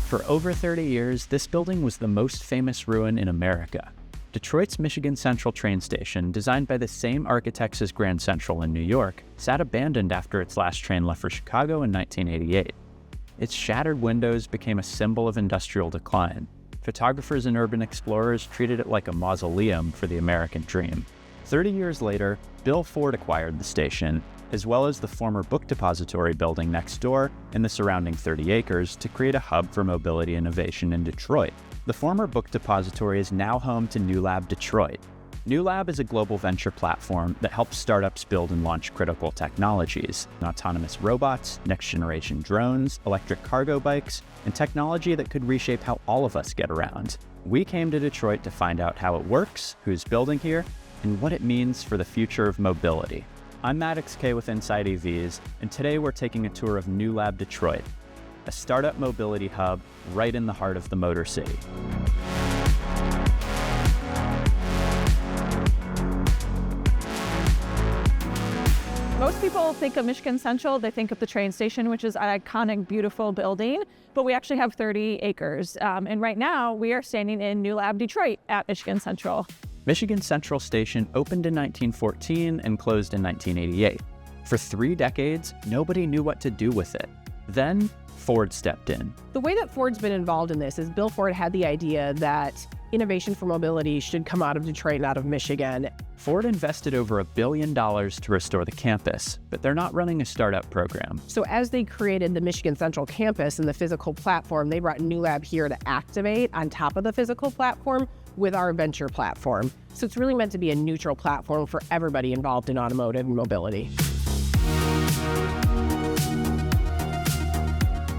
For over 30 years, this building was the most famous ruin in America. Detroit's Michigan Central train station, designed by the same architects as Grand Central in New York, sat abandoned after its last train left for Chicago in 1988. Its shattered windows became a symbol of industrial decline. Photographers and urban explorers treated it like a mausoleum for the American dream. 30 years later, Bill Ford acquired the station, as well as the former book depository building next door and the surrounding 30 acres to create a hub for mobility innovation in Detroit. The former book depository is now home to Newlab Detroit. Newlab is a global venture platform that helps startups build and launch critical technologies, autonomous robots, next-generation drones, electric cargo bikes, and technology that could reshape how all of us get around. We came to Detroit to find out how it works, who's building here, and what it means for the future of mobility. I'm Maddox K with Inside EVs, and today we're taking a tour of Newlab Detroit, a startup mobility hub right in the heart of the Motor City. Most people think of Michigan Central, they think of the train station, which is an iconic, beautiful building, but we actually have 30 acres. And right now we are standing in Newlab Detroit at Michigan Central. Michigan Central Station opened in 1914 and closed in 1988. For 3 decades, nobody knew what to do with it. Then, Ford stepped in. The way that Ford's been involved in this is Bill Ford had the idea that innovation for mobility should come out of Detroit and out of Michigan. Ford invested over $1 billion to restore the campus, but they're not running a startup program. So as they created the Michigan Central campus and the physical platform, they brought Newlab here to activate on top of the physical platform with our venture platform. So it's really meant to be a neutral platform for everybody involved in automotive and mobility.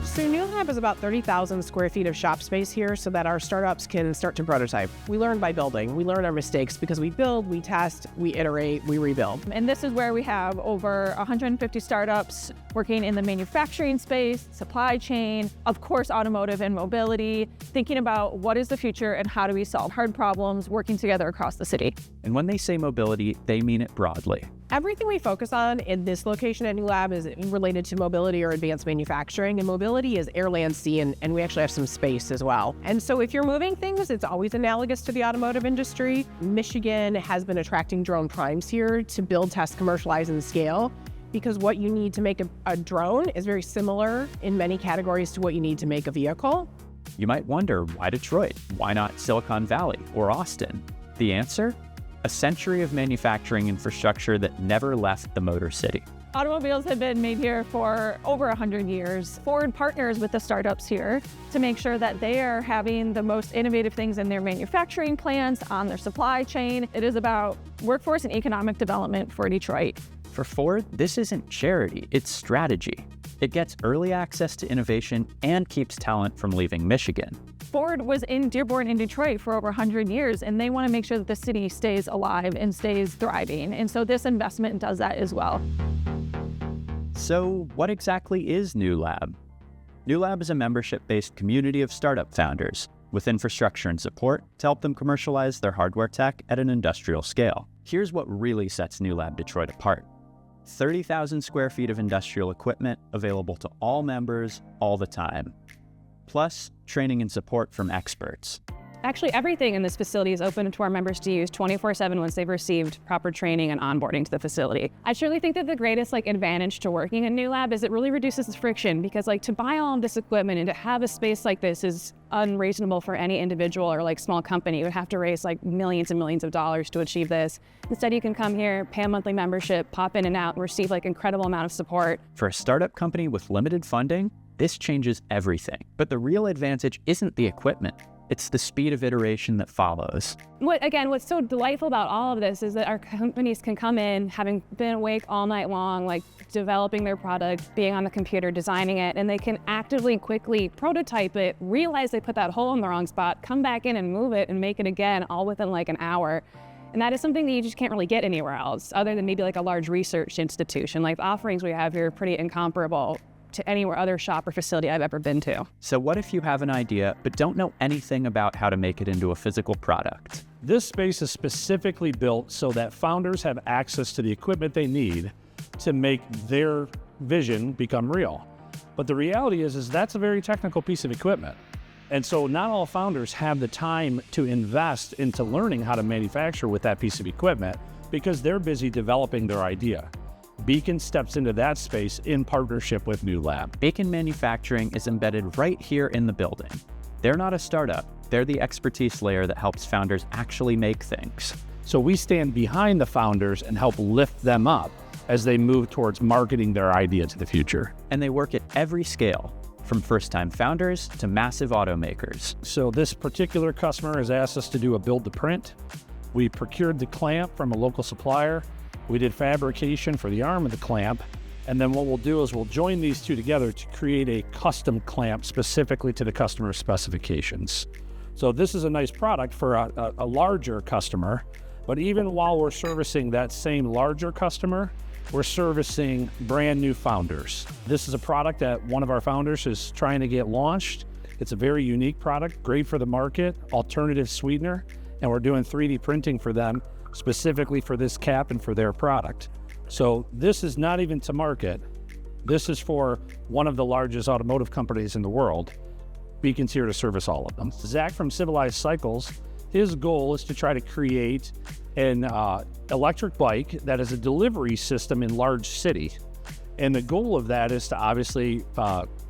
So Newlab is about 30,000 square feet of shop space here so that our startups can start to prototype. We learn by building. We learn our mistakes because we build, we test, we iterate, we rebuild. And this is where we have over 150 startups working in the manufacturing space, supply chain, of course, automotive and mobility, thinking about what is the future and how do we solve hard problems, working together across the city. And when they say mobility, they mean it broadly. Everything we focus on in this location at Newlab is related to mobility or advanced manufacturing, and mobility is air, land, sea, and we actually have some space as well. And so if you're moving things, it's always analogous to the automotive industry. Michigan has been attracting drone primes here to build, test, commercialize, and scale, because what you need to make a drone is very similar in many categories to what you need to make a vehicle. You might wonder, why Detroit? Why not Silicon Valley or Austin? The answer? A century of manufacturing infrastructure that never left the Motor City. Automobiles have been made here for over 100 years. Ford partners with the startups here to make sure that they are having the most innovative things in their manufacturing plants, on their supply chain. It is about workforce and economic development for Detroit. For Ford, this isn't charity, it's strategy. It gets early access to innovation and keeps talent from leaving Michigan. Ford was in Dearborn in Detroit for over 100 years, and they want to make sure that the city stays alive and stays thriving. And so this investment does that as well. So what exactly is Newlab? Newlab is a membership-based community of startup founders with infrastructure and support to help them commercialize their hardware tech at an industrial scale. Here's what really sets Newlab Detroit apart. 30,000 square feet of industrial equipment available to all members all the time. Plus, training and support from experts. Actually, everything in this facility is open to our members to use 24/7 once they've received proper training and onboarding to the facility. I truly think that the greatest advantage to working in Newlab is it really reduces the friction, because to buy all of this equipment and to have a space like this is unreasonable for any individual or small company. You would have to raise millions and millions of dollars to achieve this. Instead, you can come here, pay a monthly membership, pop in and out, and receive incredible amount of support. For a startup company with limited funding, this changes everything. But the real advantage isn't the equipment. It's the speed of iteration that follows. What's so delightful about all of this is that our companies can come in, having been awake all night long, developing their product, being on the computer, designing it, and they can actively, quickly prototype it, realize they put that hole in the wrong spot, come back in and move it and make it again, all within an hour. And that is something that you just can't really get anywhere else, other than maybe a large research institution. The offerings we have here are pretty incomparable to anywhere other shop or facility I've ever been to. So what if you have an idea but don't know anything about how to make it into a physical product? This space is specifically built so that founders have access to the equipment they need to make their vision become real. But the reality is that's a very technical piece of equipment. And so not all founders have the time to invest into learning how to manufacture with that piece of equipment because they're busy developing their idea. Beacon steps into that space in partnership with Newlab. Beacon Manufacturing is embedded right here in the building. They're not a startup, they're the expertise layer that helps founders actually make things. So we stand behind the founders and help lift them up as they move towards marketing their idea to the future. And they work at every scale, from first-time founders to massive automakers. So this particular customer has asked us to do a build to print. We procured the clamp from a local supplier. We did fabrication for the arm of the clamp. And then what we'll do is we'll join these two together to create a custom clamp specifically to the customer's specifications. So this is a nice product for a larger customer, but even while we're servicing that same larger customer, we're servicing brand new founders. This is a product that one of our founders is trying to get launched. It's a very unique product, great for the market, alternative sweetener, and we're doing 3D printing for them specifically for this cap and for their product. So this is not even to market. This is for one of the largest automotive companies in the world. Beacon's here to service all of them. Zach from Civilized Cycles, his goal is to try to create an electric bike that is a delivery system in large city. And the goal of that is to obviously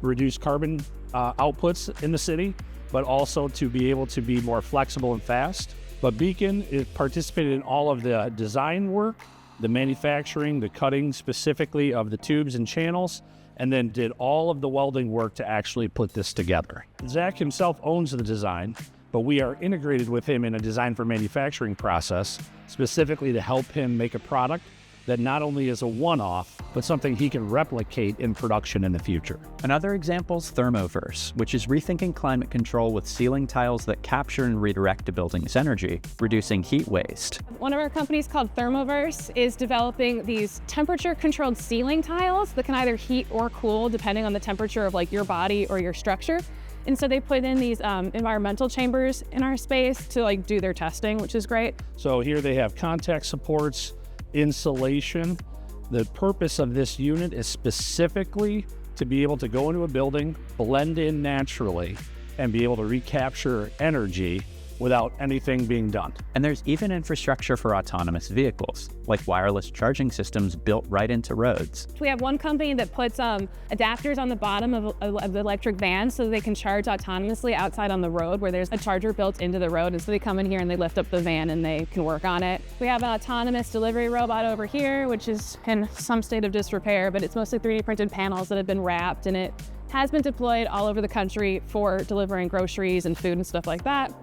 reduce carbon outputs in the city, but also to be able to be more flexible and fast. But Beacon participated in all of the design work, the manufacturing, the cutting specifically of the tubes and channels, and then did all of the welding work to actually put this together. Zach himself owns the design, but we are integrated with him in a design for manufacturing process, specifically to help him make a product that not only is a one-off, but something he can replicate in production in the future. Another example is Thermoverse, which is rethinking climate control with ceiling tiles that capture and redirect a building's energy, reducing heat waste. One of our companies called Thermoverse is developing these temperature-controlled ceiling tiles that can either heat or cool depending on the temperature of like your body or your structure. And so they put in these environmental chambers in our space to like do their testing, which is great. So here they have contact supports, insulation. The purpose of this unit is specifically to be able to go into a building, blend in naturally, and be able to recapture energy without anything being done. And there's even infrastructure for autonomous vehicles, like wireless charging systems built right into roads. We have one company that puts adapters on the bottom of the electric vans so they can charge autonomously outside on the road where there's a charger built into the road. And so they come in here and they lift up the van and they can work on it. We have an autonomous delivery robot over here, which is in some state of disrepair, but it's mostly 3D printed panels that have been wrapped, and it has been deployed all over the country for delivering groceries and food and stuff like that.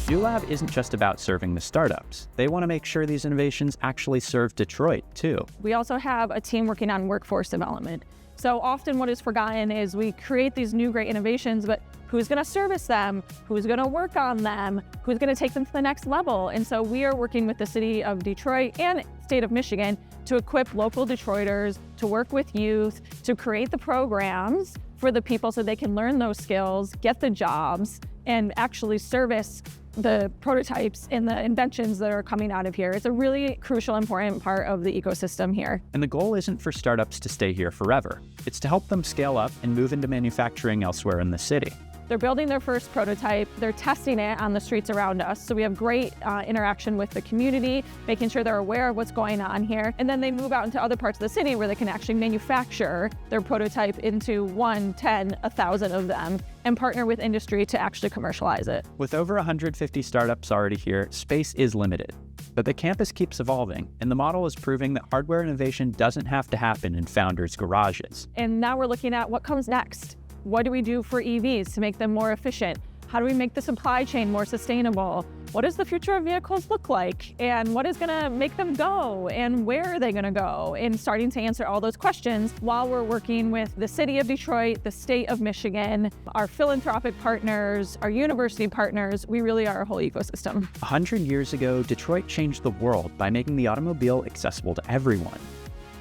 Newlab isn't just about serving the startups. They want to make sure these innovations actually serve Detroit, too. We also have a team working on workforce development. So often what is forgotten is we create these new great innovations, but who's going to service them? Who's going to work on them? Who's going to take them to the next level? And so we are working with the city of Detroit and state of Michigan to equip local Detroiters, to work with youth, to create the programs for the people so they can learn those skills, get the jobs, and actually service the prototypes and the inventions that are coming out of here. It's a really crucial, important part of the ecosystem here. And the goal isn't for startups to stay here forever. It's to help them scale up and move into manufacturing elsewhere in the city. They're building their first prototype. They're testing it on the streets around us. So we have great interaction with the community, making sure they're aware of what's going on here. And then they move out into other parts of the city where they can actually manufacture their prototype into 1, 10, 1,000 of them and partner with industry to actually commercialize it. With over 150 startups already here, space is limited. But the campus keeps evolving, and the model is proving that hardware innovation doesn't have to happen in founders' garages. And now we're looking at what comes next. What do we do for EVs to make them more efficient? How do we make the supply chain more sustainable? What does the future of vehicles look like? And what is gonna make them go? And where are they gonna go? And starting to answer all those questions while we're working with the city of Detroit, the state of Michigan, our philanthropic partners, our university partners. We really are a whole ecosystem. 100 years ago, Detroit changed the world by making the automobile accessible to everyone.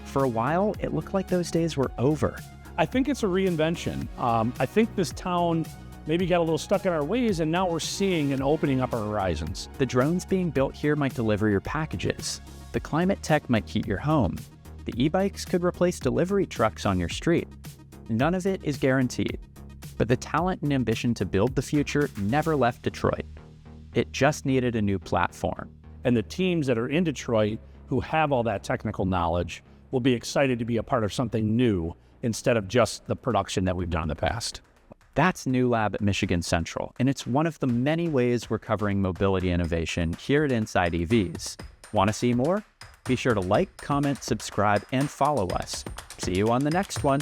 For a while, it looked like those days were over. I think it's a reinvention. I think this town maybe got a little stuck in our ways, and now we're seeing an opening up our horizons. The drones being built here might deliver your packages, The climate tech might heat your home. The e-bikes could replace delivery trucks on your street. None of it is guaranteed, but the talent and ambition to build the future never left Detroit. It just needed a new platform. And the teams that are in Detroit who have all that technical knowledge will be excited to be a part of something new instead of just the production that we've done in the past. That's Newlab at Michigan Central, and it's one of the many ways we're covering mobility innovation here at Inside EVs. Want to see more? Be sure to like, comment, subscribe, and follow us. See you on the next one.